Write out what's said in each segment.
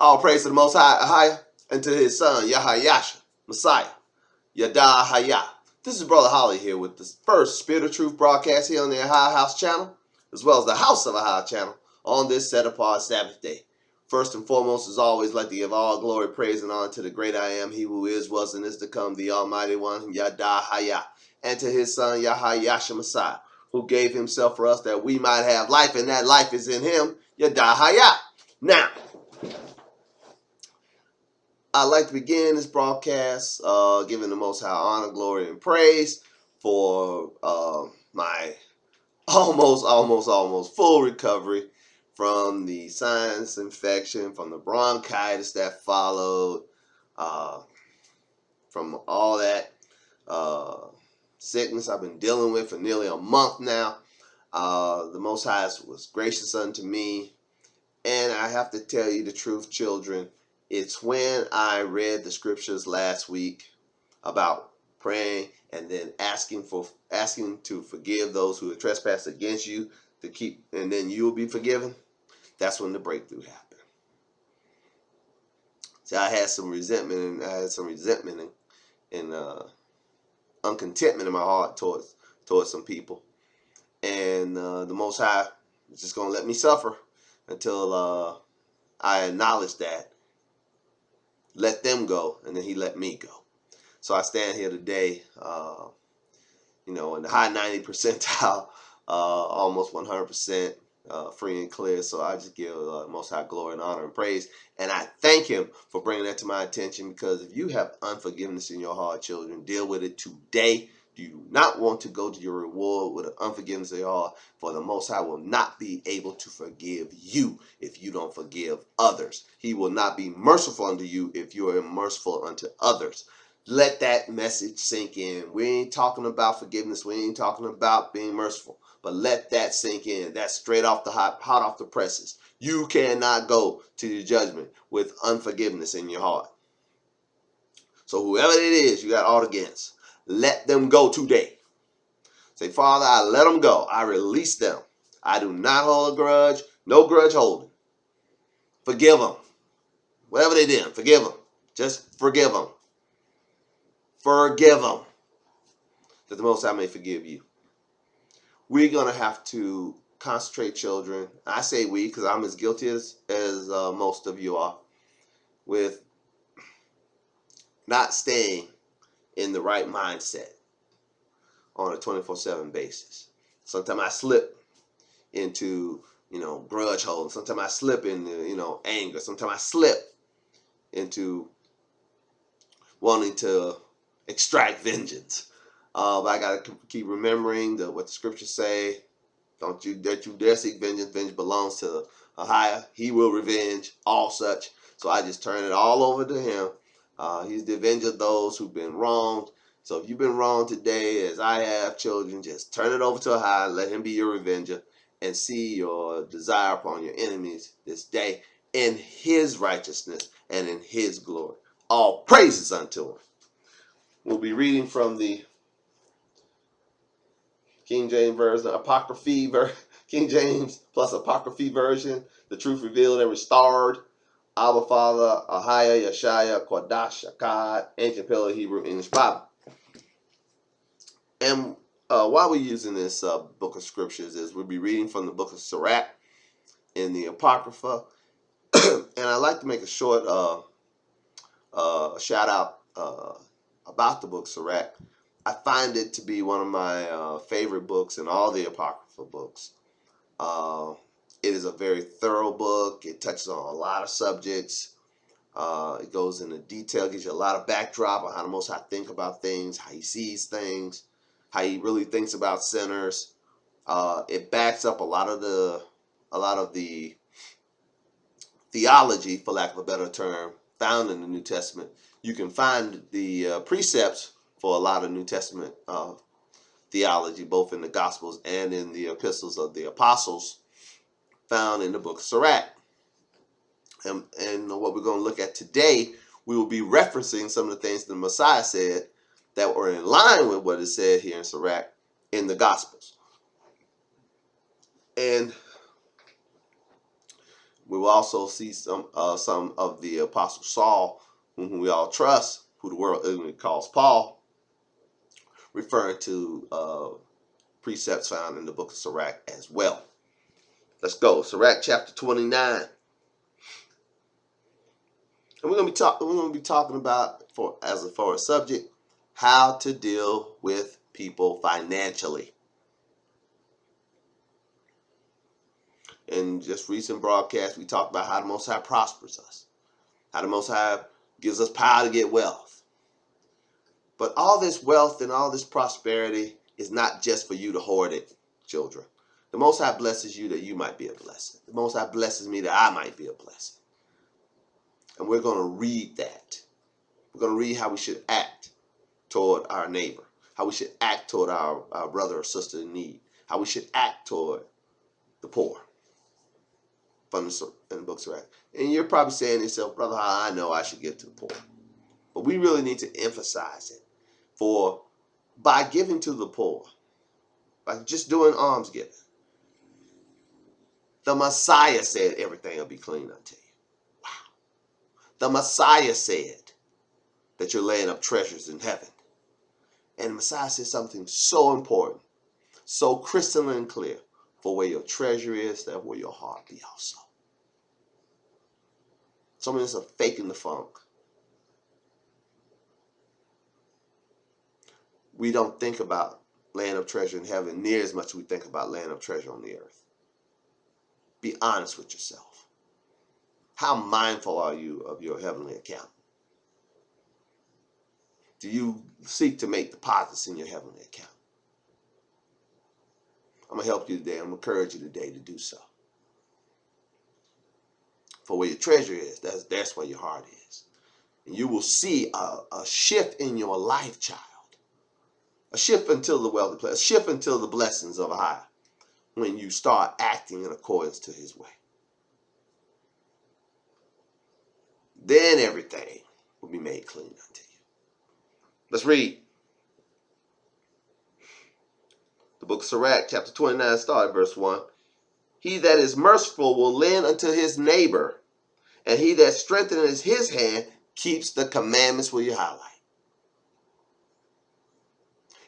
All praise to the Most High, AHAYAH, and to his son, AHAYAH'S, Messiah, AHAYAH. This is Brother Holly here with the first Spirit of Truth broadcast here on the AHAYAH'S channel, as well as the House of AHAYAH channel, on this set-apart Sabbath day. First and foremost, as always, like to give all glory, praise, and honor to the great I am, he who is, was, and is to come, the Almighty One, AHAYAH, and to his son, AHAYAH'S, Messiah, who gave himself for us that we might have life, and that life is in him, AHAYAH. Now, I'd like to begin this broadcast giving the Most High honor, glory, and praise for my almost full recovery from the sinus infection, from the bronchitis that followed, from all that sickness I've been dealing with for nearly a month now. The Most High was gracious unto me, and I have to tell you the truth, children. It's when I read the scriptures last week about praying and then asking to forgive those who have trespassed against you, and then you will be forgiven. That's when the breakthrough happened. See, I had some resentment and uncontentment in my heart towards some people, and the Most High is just gonna let me suffer until I acknowledge that. Let them go, and then he let me go. So I stand here today, in the high 90 percentile, almost 100% free and clear. So I just give Most High glory and honor and praise, and I thank him for bringing that to my attention, because if you have unforgiveness in your heart, children, deal with it today. Do you not want to go to your reward with an unforgiveness in your heart? For the Most High will not be able to forgive you if you don't forgive others. He will not be merciful unto you if you are merciful unto others. Let that message sink in. We ain't talking about forgiveness. We ain't talking about being merciful. But let that sink in. That's straight off the hot off the presses. You cannot go to your judgment with unforgiveness in your heart. So whoever it is you got aught against, let them go today. Say, Father, I let them go. I release them. I do not hold a grudge. No grudge holding. Forgive them. Whatever they did, forgive them. Just forgive them. Forgive them. That the Most High may forgive you. We're going to have to concentrate, children. I say we because I'm as guilty as most of you are, with not staying in the right mindset on a 24/7 basis. Sometimes I slip into, grudge holding. Sometimes I slip into, anger. Sometimes I slip into wanting to extract vengeance. But I got to keep remembering what the scriptures say. Don't you dare seek vengeance. Vengeance belongs to AHAYAH. He will revenge all such. So I just turn it all over to him. He's the avenger of those who've been wronged. So if you've been wronged today, as I have, children, just turn it over to AHAYAH. Let him be your revenger, and see your desire upon your enemies this day in his righteousness and in his glory. All praises unto him. We'll be reading from the King James Version, Apocryphy, King James plus Apocryphy version, the truth revealed and restored. Abba, Father, AHAYAH, Yeshaya, Kodash, Akkad, Ancient Paleo Hebrew, English Bible. And while we're using this book of scriptures, is we'll be reading from the book of Sirach in the Apocrypha. And I'd like to make a short shout out about the book Sirach. I find it to be one of my favorite books in all the Apocrypha books. It is a very thorough book. It touches on a lot of subjects. It goes into detail, gives you a lot of backdrop on how the Most High think about things, how he sees things, how he really thinks about sinners. It backs up a lot of the theology, for lack of a better term, found in the New Testament. You can find the precepts for a lot of New Testament theology, both in the Gospels and in the epistles of the apostles, found in the book of Sirach. And what we're going to look at today, we will be referencing some of the things the Messiah said that were in line with what is said here in Sirach in the Gospels. And We will also see some of the Apostle Saul, whom we all trust, who the world calls Paul, referring to precepts found in the book of Sirach as well. Let's go. Sirach chapter 29. And we're gonna be talking about for a subject, how to deal with people financially. In just recent broadcasts, we talked about how the Most High prospers us, how the Most High gives us power to get wealth. But all this wealth and all this prosperity is not just for you to hoard it, children. The Most High blesses you that you might be a blessing. The Most High blesses me that I might be a blessing. And we're going to read that. We're going to read how we should act toward our neighbor, how we should act toward our brother or sister in need, how we should act toward the poor. From in the book of Sirach. And you're probably saying to yourself, brother, how I know I should give to the poor. But we really need to emphasize it. For by giving to the poor, by just doing almsgiving, the Messiah said everything will be clean unto you. Wow. The Messiah said that you're laying up treasures in heaven. And the Messiah said something so important, so crystalline clear. For where your treasure is, that will your heart be also. Some of us are faking the funk. We don't think about laying up treasure in heaven near as much as we think about laying up treasure on the earth. Be honest with yourself. How mindful are you of your heavenly account? Do you seek to make deposits in your heavenly account? I'm going to help you today. I'm going to encourage you today to do so. For where your treasure is, that's where your heart is. And you will see a shift in your life, child. A shift until the wealthy place. A shift until the blessings of AHAYAH. When you start acting in accordance to his way. Then everything will be made clean unto you. Let's read. The book of Sirach, chapter 29, start at verse 1. He that is merciful will lend unto his neighbor, and he that strengtheneth his hand keeps the commandments. Will you highlight?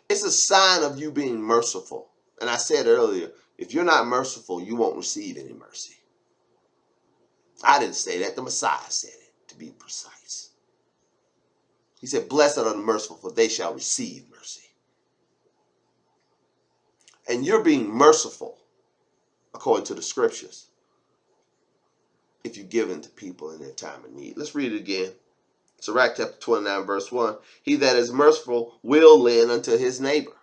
It's a sign of you being merciful. And I said earlier, if you're not merciful, you won't receive any mercy. I didn't say that. The Messiah said it, to be precise. He said, blessed are the merciful, for they shall receive mercy. And you're being merciful, according to the scriptures, if you give in to people in their time of need. Let's read it again. Sirach chapter 29, verse 1. He that is merciful will lend unto his neighbor,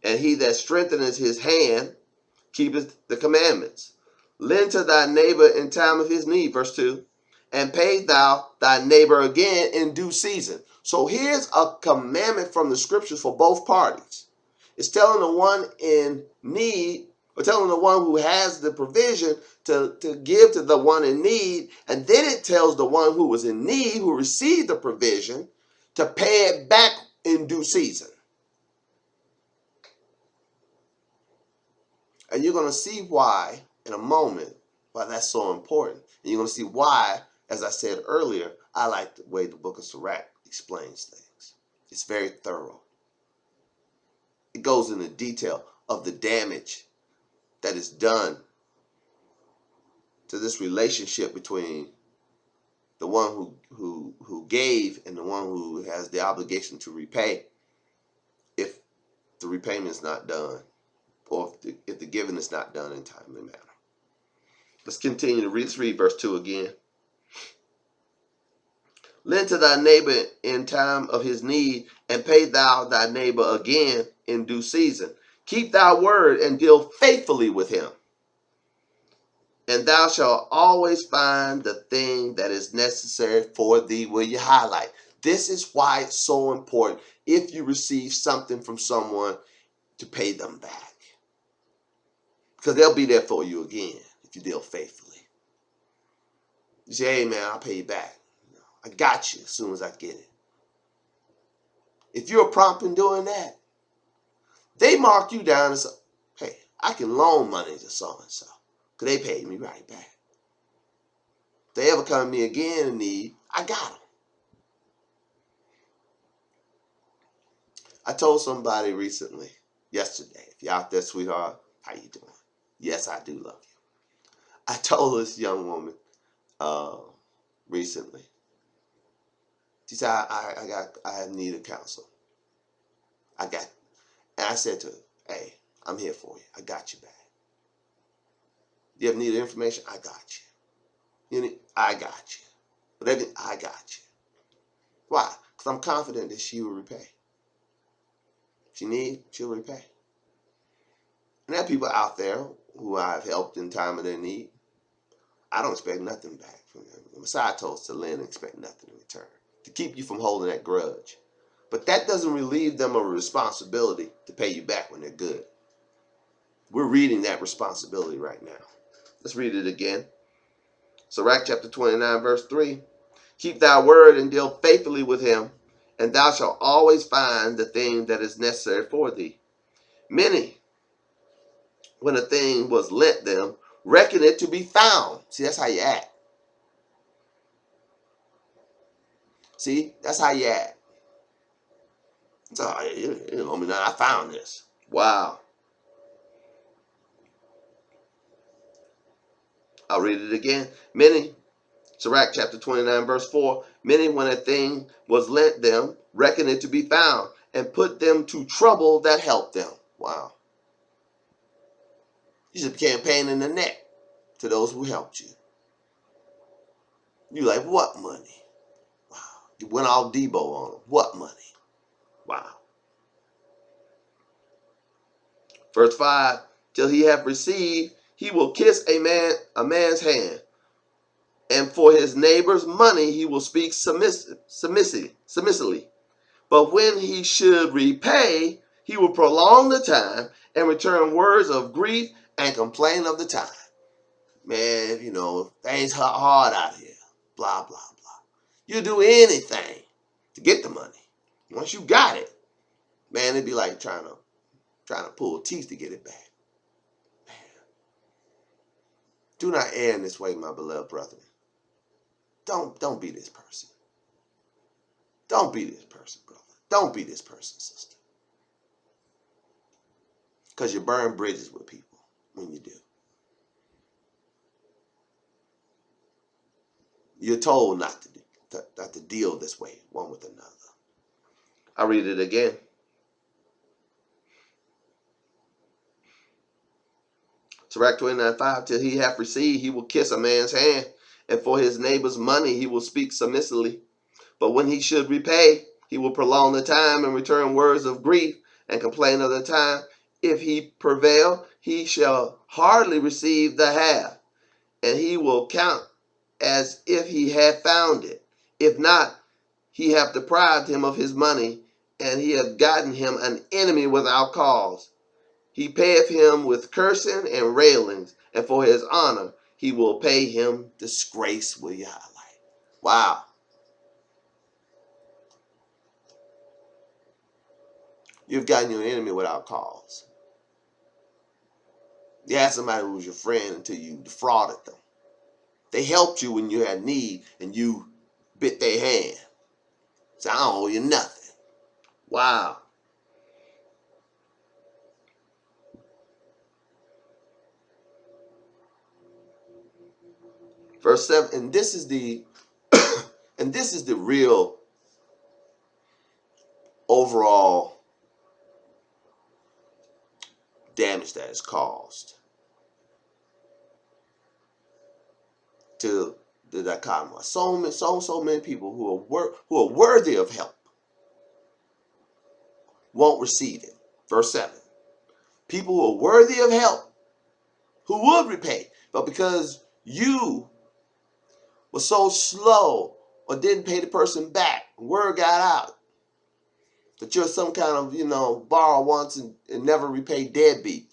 and he that strengtheneth his hand keepeth the commandments. Lend to thy neighbor in time of his need, verse 2, and pay thou thy neighbor again in due season. So here's a commandment from the scriptures for both parties. It's telling the one in need, or telling the one who has the provision to give to the one in need, and then it tells the one who was in need, who received the provision, to pay it back in due season. And you're going to see why in a moment, why that's so important. And you're going to see why, as I said earlier, I like the way the book of Sirach explains things. It's very thorough. It goes into detail of the damage that is done to this relationship between the one who gave and the one who has the obligation to repay if the repayment is not done, or if the giving is not done in a timely manner. Let's continue to read. Let's read verse 2 again. Lend to thy neighbor in time of his need, and pay thou thy neighbor again in due season. Keep thy word and deal faithfully with him, and thou shalt always find the thing that is necessary for thee. Will you highlight? This is why it's so important, if you receive something from someone, to pay them back. Because they'll be there for you again if you deal faithfully. You say, hey man, I'll pay you back. I got you as soon as I get it. If you're prompt in doing that, they mark you down and say, hey, I can loan money to so-and-so, because they paid me right back. they ever come to me again in need, I got them. I told somebody recently, yesterday, if you're out there, sweetheart, how you doing? Yes, I do love you. I told this young woman recently. She said, I need a counsel. And I said to her, hey, I'm here for you. I got you back. You ever need information? I got you. I got you. Whatever, I got you. Why? Because I'm confident that she will repay. If she needs, she'll repay. And there are people out there who I've helped in time of their need. I don't expect nothing back from them. The Messiah told us to lend and expect nothing in return, to keep you from holding that grudge. But that doesn't relieve them of a responsibility to pay you back when they're good. We're reading that responsibility right now. Let's read it again. Sirach chapter 29, verse 3. Keep thy word and deal faithfully with him, and thou shalt always find the thing that is necessary for thee. Many, when a thing was lent them, reckon it to be found. See, that's how you act. See, that's how you act. So, I found this. Wow. I'll read it again. Many, Sirach chapter 29, verse 4, many, when a thing was lent them, reckon it to be found, and put them to trouble that helped them. Wow. You just became a pain in the neck to those who helped you. You like, what money? Wow. You went all Debo on them. What money? Wow. Verse 5, till he have received, he will kiss a man's hand, and for his neighbor's money he will speak submissively. But when he should repay, he will prolong the time and return words of grief and complain of the time. Man, things hard out here. Blah, blah, blah. You'll do anything to get the money. Once you got it, man, it'd be like trying to pull teeth to get it back. Man. Do not err in this way, my beloved brethren. Don't be this person. Don't be this person, brother. Don't be this person, sister. Because you burn bridges with people when you do. You're told not to deal this way, one with another. I'll read it again. Sirach 29:5, till he hath received, he will kiss a man's hand, and for his neighbor's money he will speak submissively. But when he should repay, he will prolong the time and return words of grief and complain of the time. If he prevail, he shall hardly receive the half, and he will count as if he had found it. If not, he hath deprived him of his money, and he hath gotten him an enemy without cause. He payeth him with cursing and railings, and for his honor he will pay him disgrace. Will you highlight? Wow. You've gotten you an enemy without cause. You had somebody who was your friend until you defrauded them. They helped you when you had need, and you bit their hand. So I don't owe you nothing. Wow. Verse 7, and this is the real overall damage that is caused to the dichotomy. So many people who are worthy of help won't receive it. Verse 7. People who are worthy of help, who would repay, but because you were so slow or didn't pay the person back, word got out that you're some kind of, borrow once and never repay deadbeat.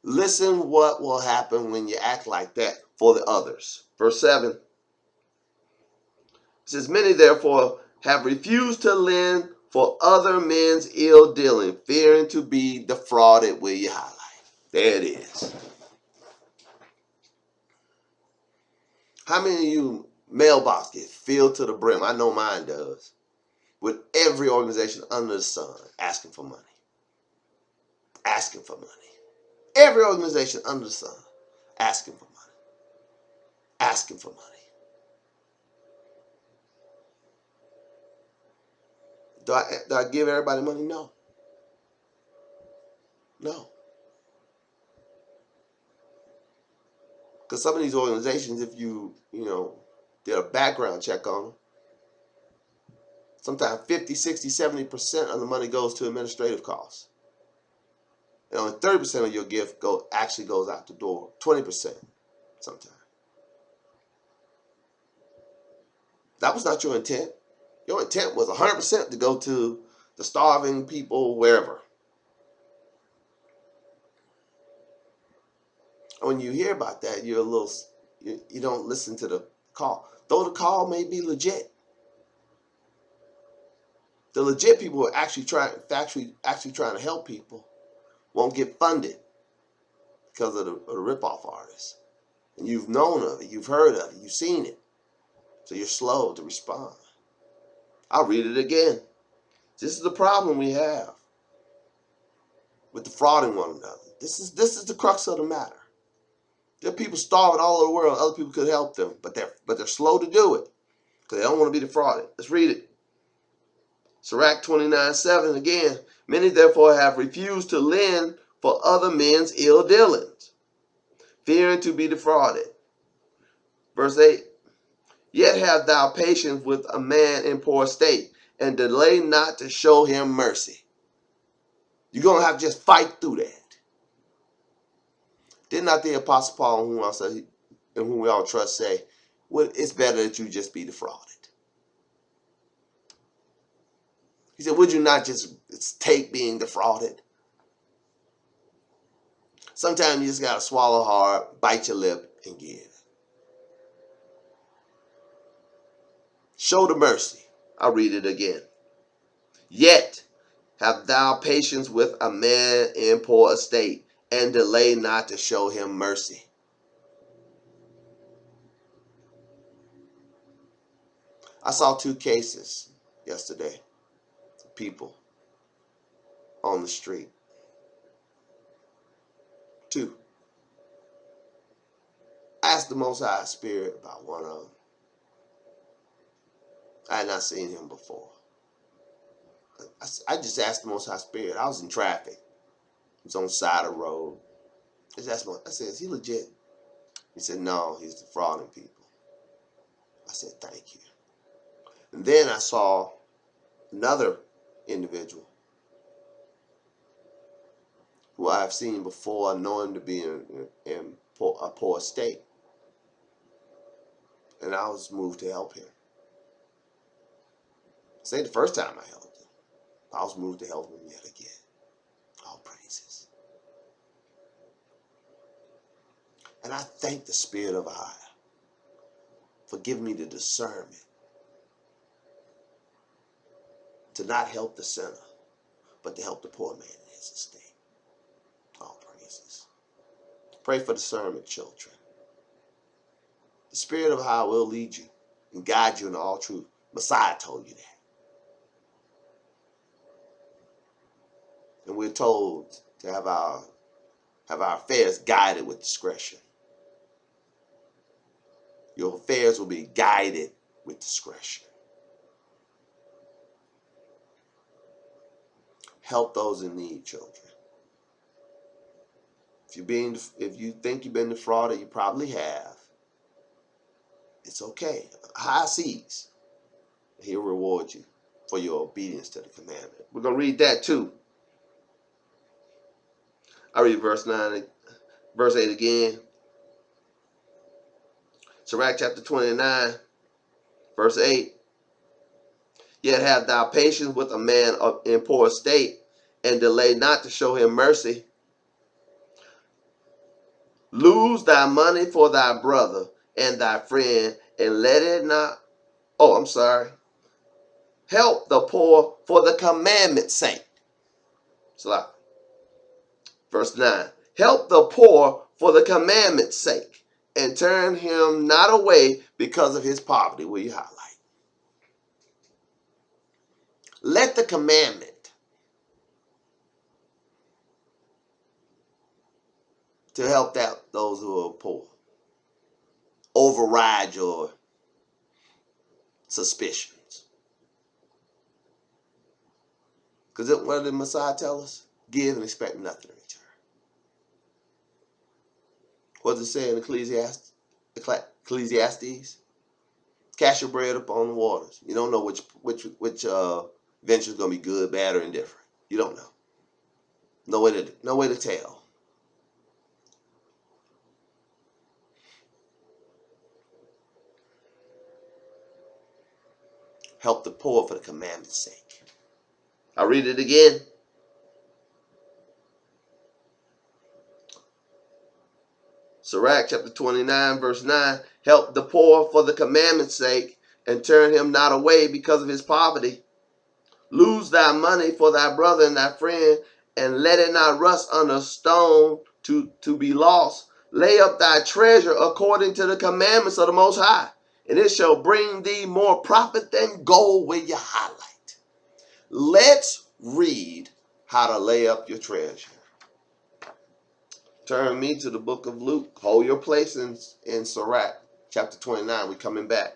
Listen what will happen when you act like that for the others. Verse 7. It says, many therefore have refused to lend for other men's ill dealing, fearing to be defrauded. Will you highlight? There it is. How many of you mailbox get filled to the brim? I know mine does. With every organization under the sun asking for money. Asking for money. Every organization under the sun asking for money. Asking for money. Do I give everybody money? No. No. Because some of these organizations, if you did a background check on them, sometimes 50, 60, 70% of the money goes to administrative costs. And only 30% of your gift actually goes out the door. 20% sometimes. That was not your intent. Your intent was 100% to go to the starving people wherever. When you hear about that, you don't listen to the call. Though the call may be legit. The legit people who are actually trying to help people won't get funded because of the ripoff artists. And you've known of it, you've heard of it, you've seen it. So you're slow to respond. I'll read it again. This is the problem we have with defrauding one another. This is the crux of the matter. There are people starving all over the world. Other people could help them, but they're slow to do it because they don't want to be defrauded. Let's read it. Sirach 29:7 again. Many therefore have refused to lend for other men's ill dealings, fearing to be defrauded. Verse 8. Yet have thou patience with a man in poor estate, and delay not to show him mercy. You're going to have to just fight through that. Did not the Apostle Paul, in whom we all trust, say, well, it's better that you just be defrauded? He said, would you not just take being defrauded? Sometimes you just got to swallow hard, bite your lip, and give. Show the mercy. I'll read it again. Yet have thou patience with a man in poor estate, and delay not to show him mercy. I saw 2 cases yesterday of people on the street. 2. I asked the Most High Spirit about one of them. I had not seen him before. I just asked the Most High Spirit. I was in traffic. He was on the side of the road. I said, is he legit? He said, no, he's defrauding people. I said, thank you. And then I saw another individual who I've seen before. I know him to be in a poor state. And I was moved to help him. This ain't the first time I helped him. I was moved to help him yet again. All praises. And I thank the Spirit of AHAYAH for giving me the discernment to not help the sinner, but to help the poor man in his estate. All praises. Pray for discernment, children. The Spirit of AHAYAH will lead you and guide you into all truth. Messiah told you that. And we're told to have our affairs guided with discretion. Your affairs will be guided with discretion. Help those in need, children. If you think you've been defrauded, you probably have. It's okay. AHAYAH'S. He'll reward you for your obedience to the commandment. We're going to read that too. I read verse 8 again. Sirach chapter 29, verse 8. Yet have thou patience with a man in poor estate, and delay not to show him mercy. Lose thy money for thy brother and thy friend, and let it not. Help the poor for the commandment's sake. Verse 9. Help the poor for the commandment's sake, and turn him not away because of his poverty. Will you highlight? Let the commandment to help out those who are poor override your suspicions. Because what did Messiah tell us? Give and expect nothing in return. What does it say in Ecclesiastes? Cast your bread upon the waters. You don't know which venture is going to be good, bad, or indifferent. You don't know. No way to tell. Help the poor for the commandment's sake. I'll read it again. Sirach chapter 29, verse 9. Help the poor for the commandment's sake, and turn him not away because of his poverty. Lose thy money for thy brother and thy friend, and let it not rust under stone to be lost. Lay up thy treasure according to the commandments of the Most High, and it shall bring thee more profit than gold. With your highlight. Let's read how to lay up your treasure. Turn me to the book of Luke. Hold your place in Sirach chapter 29. We're coming back.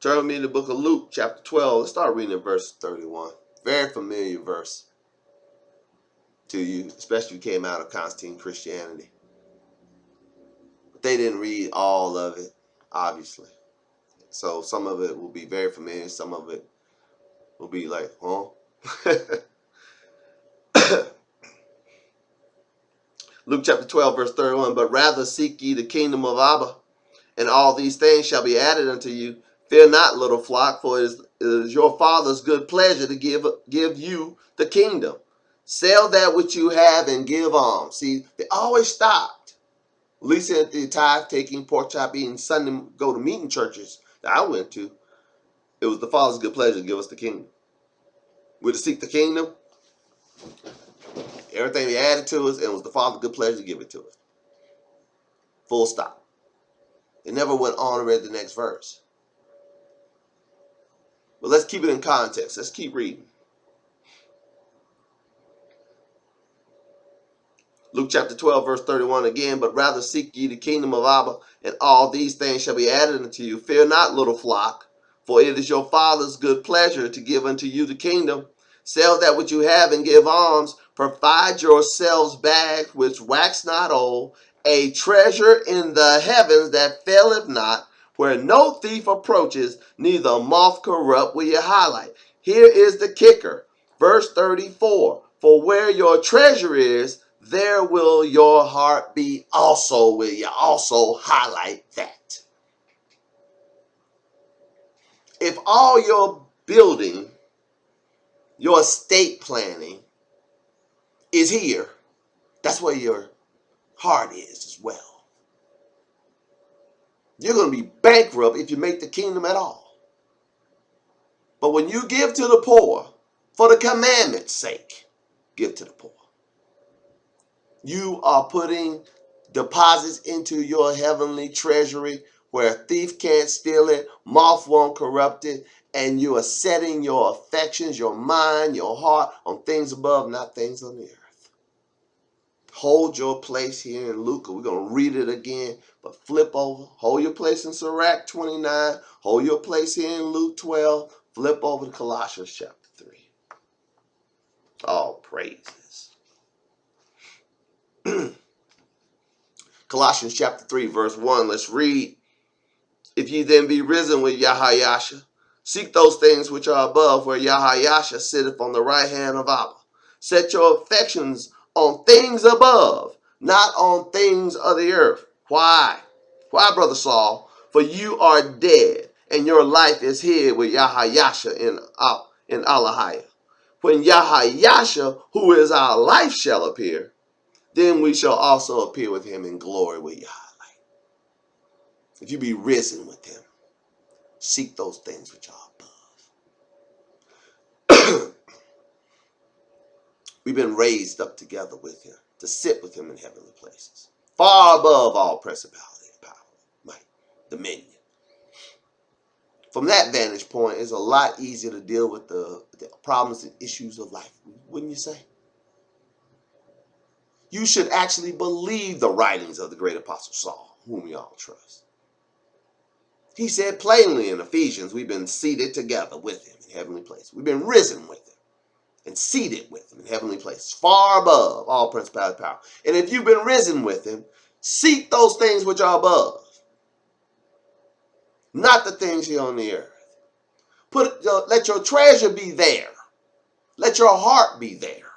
Turn me to the book of Luke chapter 12. Let's start reading at verse 31. Very familiar verse to you, especially if you came out of Constantine Christianity. But they didn't read all of it, obviously. So some of it will be very familiar. Some of it will be like, huh? Luke chapter 12, verse 31. But rather seek ye the kingdom of Abba, and all these things shall be added unto you. Fear not, little flock, for it is your Father's good pleasure to give you the kingdom. Sell that which you have and give alms. See, they always stopped. At least at the tithe taking, pork chop eating, Sunday go to meeting churches that I went to. It was the Father's good pleasure to give us the kingdom. We're to seek the kingdom. Everything he added to us, and it was the Father's good pleasure to give it to us. Full stop. It never went on and read the next verse. But let's keep it in context. Let's keep reading. Luke chapter 12, verse 31 again. But rather seek ye the kingdom of Abba, and all these things shall be added unto you. Fear not, little flock, for it is your Father's good pleasure to give unto you the kingdom. Sell that which you have and give alms. Provide yourselves bags which wax not old, a treasure in the heavens that faileth not, where no thief approaches, neither moth corrupt. Will you highlight? Here is the kicker. Verse 34. For where your treasure is, there will your heart be also. Will you also highlight that? If all your building, your estate planning is here, that's where your heart is as well. You're going to be bankrupt if you make the kingdom at all. But when you give to the poor, for the commandment's sake, give to the poor. You are putting deposits into your heavenly treasury where a thief can't steal it, moth won't corrupt it, and you are setting your affections, your mind, your heart on things above, not things on the earth. Hold your place here in Luke. We're going to read it again, but flip over. Hold your place in Sirach 29. Hold your place here in Luke 12. Flip over to Colossians chapter 3. All praises. Colossians chapter 3, verse 1. Let's read. If ye then be risen with AHAYAH'S, seek those things which are above, where AHAYAH'S sitteth on the right hand of Abba. Set your affections on things above, not on things of the earth. Why? Why, Brother Saul? For you are dead, and your life is hid with AHAYAH'S in Allahayah. When AHAYAH'S, who is our life, shall appear, then we shall also appear with him in glory with Yahweh. If you be risen with him, seek those things which are above. We've been raised up together with him to sit with him in heavenly places, far above all principality, power, might, dominion. From that vantage point, it's a lot easier to deal with the problems and issues of life, wouldn't you say? You should actually believe the writings of the great apostle Saul, whom we all trust. He said plainly in Ephesians, we've been seated together with him in heavenly places. We've been risen with him and seated with him in heavenly places, far above all principality and power. And if you've been risen with him, seek those things which are above, not the things here on the earth. Let your treasure be there. Let your heart be there.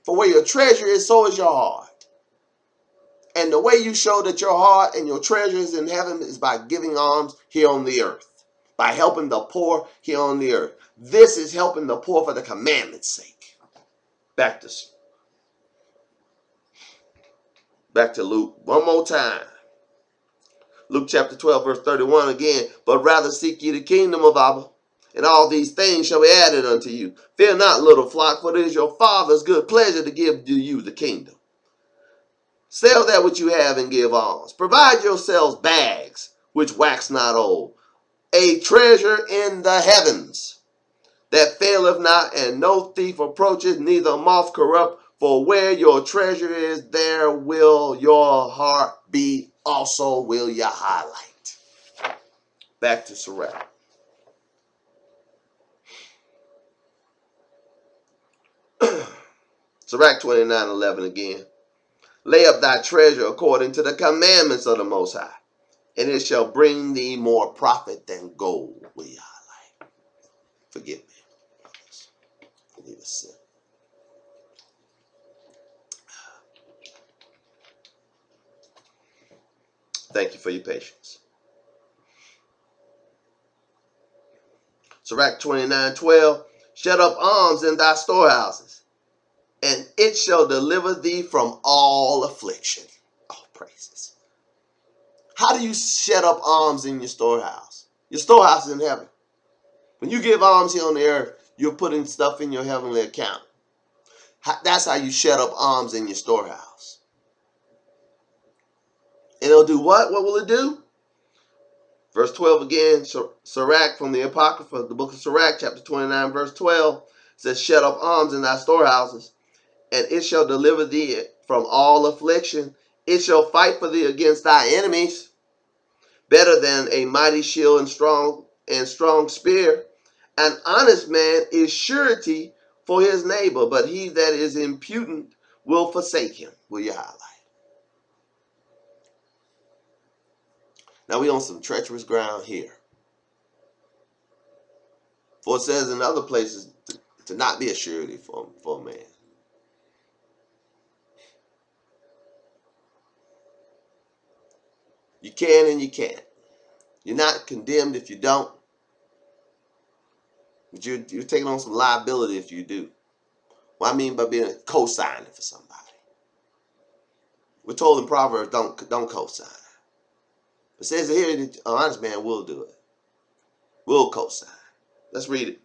For where your treasure is, so is your heart. And the way you show that your heart and your treasure is in heaven is by giving alms here on the earth, by helping the poor here on the earth. This is helping the poor for the commandment's sake. Back to Luke one more time. Luke chapter 12, verse 31 again. But rather seek ye the kingdom of Abba, and all these things shall be added unto you. Fear not, little flock, for it is your Father's good pleasure to give to you the kingdom. Sell that which you have and give alms. Provide yourselves bags which wax not old, a treasure in the heavens that faileth not, and no thief approacheth, neither moth corrupt. For where your treasure is, there will your heart be also, will you highlight. Back to Sirach. Sirach 29:11 again. Lay up thy treasure according to the commandments of the Most High, and it shall bring thee more profit than gold. Will you highlight? Forgive me, brothers. I need a sip. Thank you for your patience. Sirach 29:12. Shut up alms in thy storehouses, and it shall deliver thee from all affliction. Oh, praises. How do you shut up alms in your storehouse? Your storehouse is in heaven. When you give alms here on the earth, you're putting stuff in your heavenly account. That's how you shut up alms in your storehouse. And it'll do what? What will it do? Verse 12 again, Sirach from the Apocrypha, the book of Sirach, chapter 29, verse 12, says, shut up alms in thy storehouses, and it shall deliver thee from all affliction. It shall fight for thee against thy enemies, better than a mighty shield and strong spear. An honest man is surety for his neighbor, but he that is impudent will forsake him. Will you highlight? Now we on some treacherous ground here. For it says in other places to not be a surety for a man. You can and you can't. You're not condemned if you don't. But you're taking on some liability if you do. What I mean by being co-signing for somebody. We're told in Proverbs, don't co-sign. It says here that an honest man will do it. Will co-sign. Let's read it.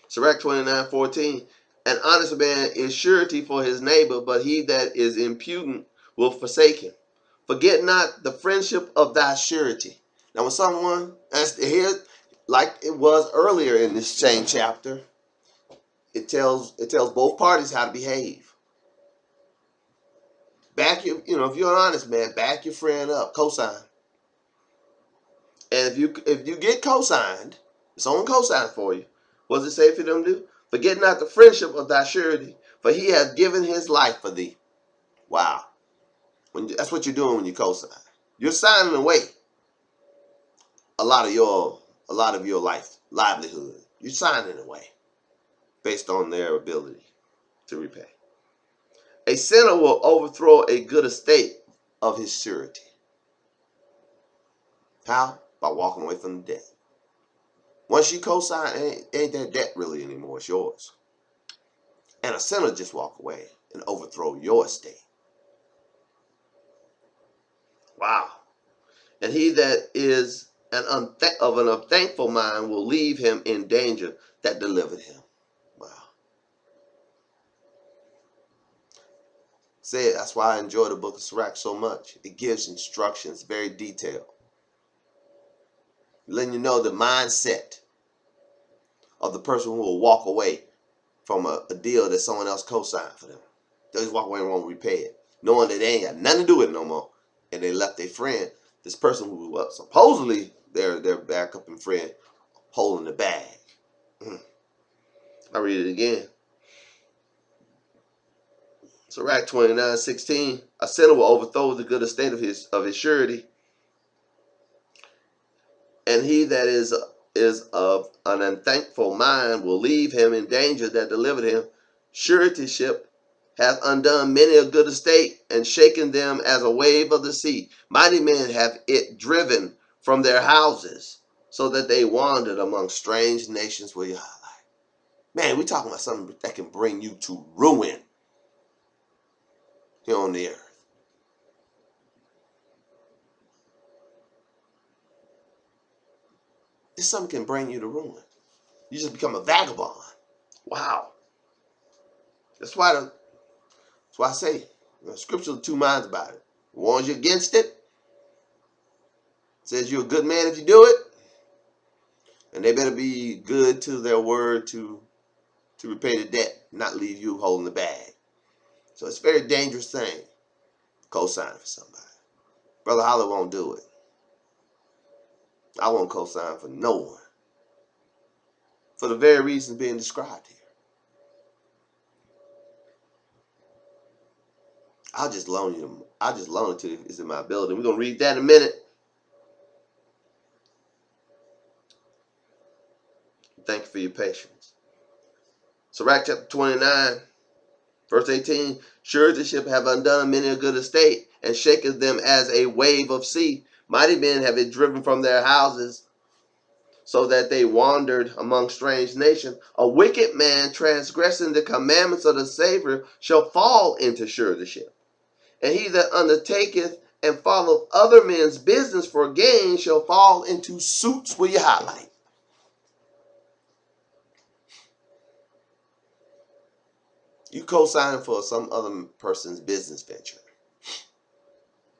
Sirach 29:14. An honest man is surety for his neighbor, but he that is impudent will forsake him. Forget not the friendship of thy surety. Now when someone, here, like it was earlier in this same chapter, it tells both parties how to behave. Back if you're an honest man, back your friend up, co-sign. And if you get co-signed, if someone co-signed for you, what does it say for them to do? Forget not the friendship of thy surety, for he hath given his life for thee. Wow. That's what you're doing when you co-sign. You're signing away a lot of your livelihood. You're signing away based on their ability to repay. A sinner will overthrow a good estate of his surety. How? By walking away from the debt. Once you co-sign, ain't that debt really anymore. It's yours. and a sinner just walk away and overthrow your estate. Wow. And he that is of an unthankful mind will leave him in danger that delivered him. Wow. That's why I enjoy the book of Sirach so much. It gives instructions, very detailed, letting you know the mindset of the person who will walk away from a deal that someone else co-signed for them. They just walk away and won't repay it, knowing that they ain't got nothing to do with it no more, and they left their friend, this person who supposedly their backup and friend, holding the bag. I read it again. Sirach 29:16. A sinner will overthrow the good estate of his surety, and he that is of an unthankful mind will leave him in danger that delivered him. Suretyship hath undone many a good estate, and shaken them as a wave of the sea. Mighty men have it driven from their houses, so that they wandered among strange nations. Where you highlight, man, we're talking about something that can bring you to ruin here on the earth. This something can bring you to ruin. You just become a vagabond. Wow. That's why I say, scripture are two minds about it. Warns you against it. Says you're a good man if you do it. And they better be good to their word to repay the debt, not leave you holding the bag. So it's a very dangerous thing, co-signing for somebody. Brother Holler won't do it. I won't co-sign for no one. For the very reasons being described here. I'll just loan it to you if it's in my ability. We're going to read that in a minute. Thank you for your patience. Sirach chapter 29, verse 18. Suretyship have undone many a good estate, and shaketh them as a wave of sea. Mighty men have it driven from their houses, so that they wandered among strange nations. A wicked man transgressing the commandments of the Savior shall fall into suretyship. And he that undertaketh and followeth other men's business for gain shall fall into suits. Will you highlight? You co-signing for some other person's business venture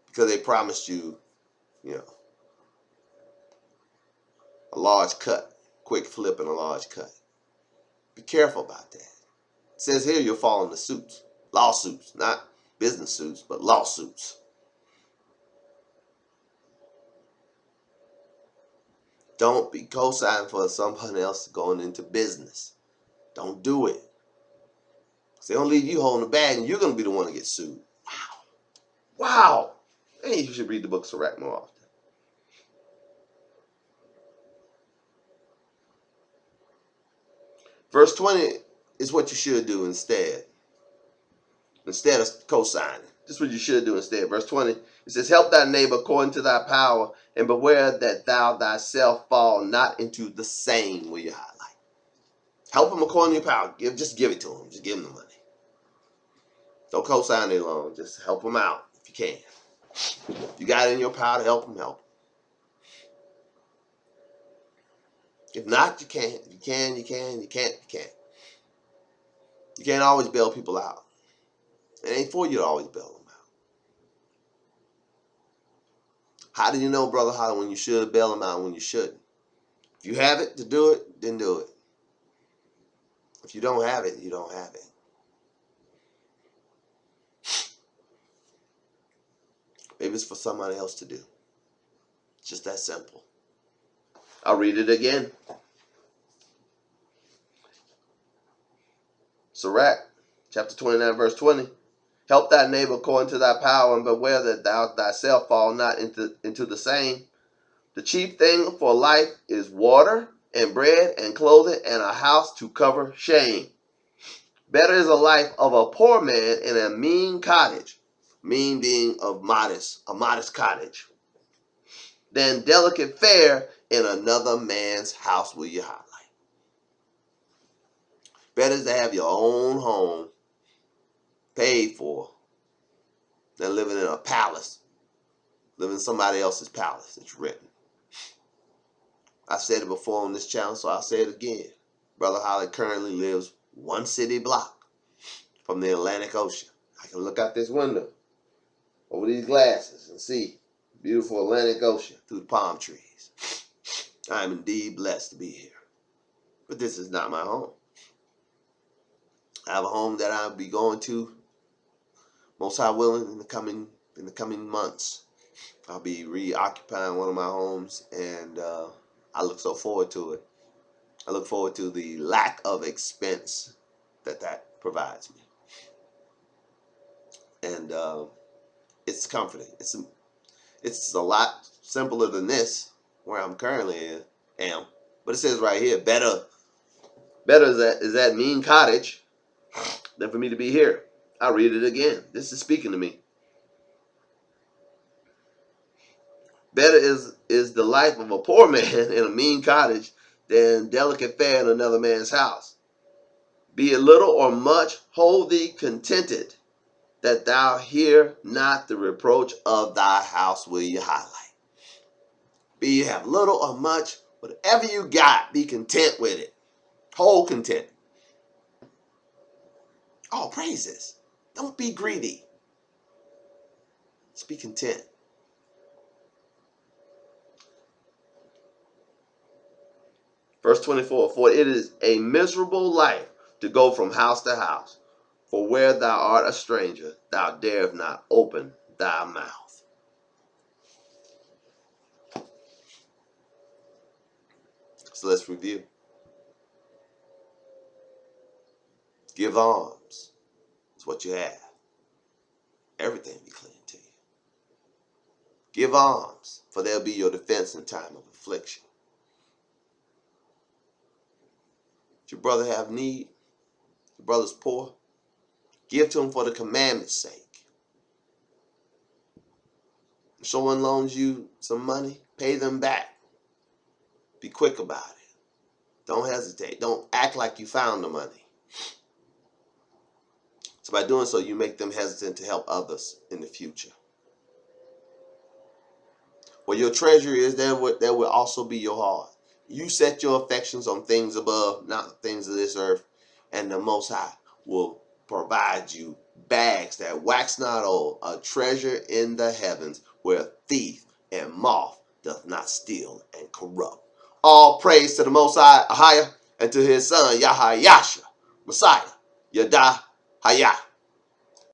because they promised you, a large cut, quick flip and a large cut. Be careful about that. It says here you'll fall into suits, lawsuits, not business suits, but lawsuits. Don't be co-signing for someone else going into business. Don't do it. They don't leave you holding the bag, and you're going to be the one to get sued. Wow. Hey, you should read the book of Sirach more often. Verse 20 is what you should do instead. Instead of co-signing. This is what you should do instead. Verse 20, it says, help thy neighbor according to thy power, and beware that thou thyself fall not into the same. Will you highlight? Help him according to your power. Just give it to him. Just give him the money. Don't co-sign any longer. Just help him out if you can. If you got it in your power to help him, help him. If not, you can't. If you can, you can. You can't, you can't. You can't always bail people out. It ain't for you to always bail them out. How do you know, Brother Holly, when you should bail them out and when you shouldn't? If you have it to do it, then do it. If you don't have it, you don't have it. Maybe it's for somebody else to do. It's just that simple. I'll read it again. Sirach, chapter 29, verse 20. Help thy neighbor according to thy power, and beware that thou thyself fall not into the same. The chief thing for life is water and bread and clothing and a house to cover shame. Better is a life of a poor man in a mean cottage, mean being of modest, a modest cottage, than delicate fare in another man's house. Will you highlight? Better is to have your own home paid for than living in a palace, living in somebody else's palace that's written. I've said it before on this channel, so I'll say it again. Brother Holly currently lives 1 city block from the Atlantic Ocean. I can look out this window over these glasses and see beautiful Atlantic Ocean through the palm trees. I am indeed blessed to be here. But this is not my home. I have a home that I'll be going to, most high willing, in the coming months. I'll be reoccupying one of my homes, and I look so forward to it. I look forward to the lack of expense that provides me, and it's comforting. It's a lot simpler than this where I'm currently am. But it says right here, better is that mean cottage than for me to be here. I'll read it again. This is speaking to me. Better is the life of a poor man in a mean cottage than delicate fare in another man's house. Be it little or much, hold thee contented, that thou hear not the reproach of thy house. Will you highlight? Be you have little or much, whatever you got, be content with it. Hold content. Oh, praises. Don't be greedy. Just be content. Verse 24, for it is a miserable life to go from house to house. For where thou art a stranger, thou darest not open thy mouth. So let's review. Give alms. It's what you have. Everything be clean to you. Give alms, for they'll be your defense in time of affliction. If your brother have need, your brother's poor, give to him for the commandment's sake. If someone loans you some money, pay them back. Be quick about it. Don't hesitate. Don't act like you found the money. So by doing so, you make them hesitant to help others in the future. Where your treasure is, there will also be your heart. You set your affections on things above, not things of this earth, and the Most High will provide you bags that wax not old, a treasure in the heavens where thief and moth doth not steal and corrupt. All praise to the Most High, AHAYAH, and to his son, AHAYAH'S, Messiah, Yada, Hayah.